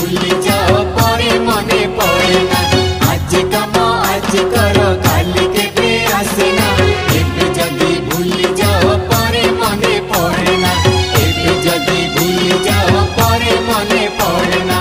भूली जाओ परे मने पड़े ना आज काम आज कर काली के आसेना एबे जदी भूली जाओ परे मने पड़े ना एबे जदी भूली जाओ परे मने पड़े ना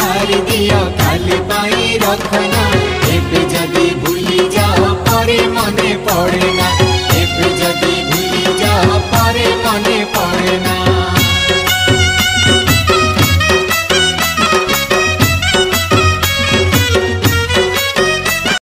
खाली पाई रखना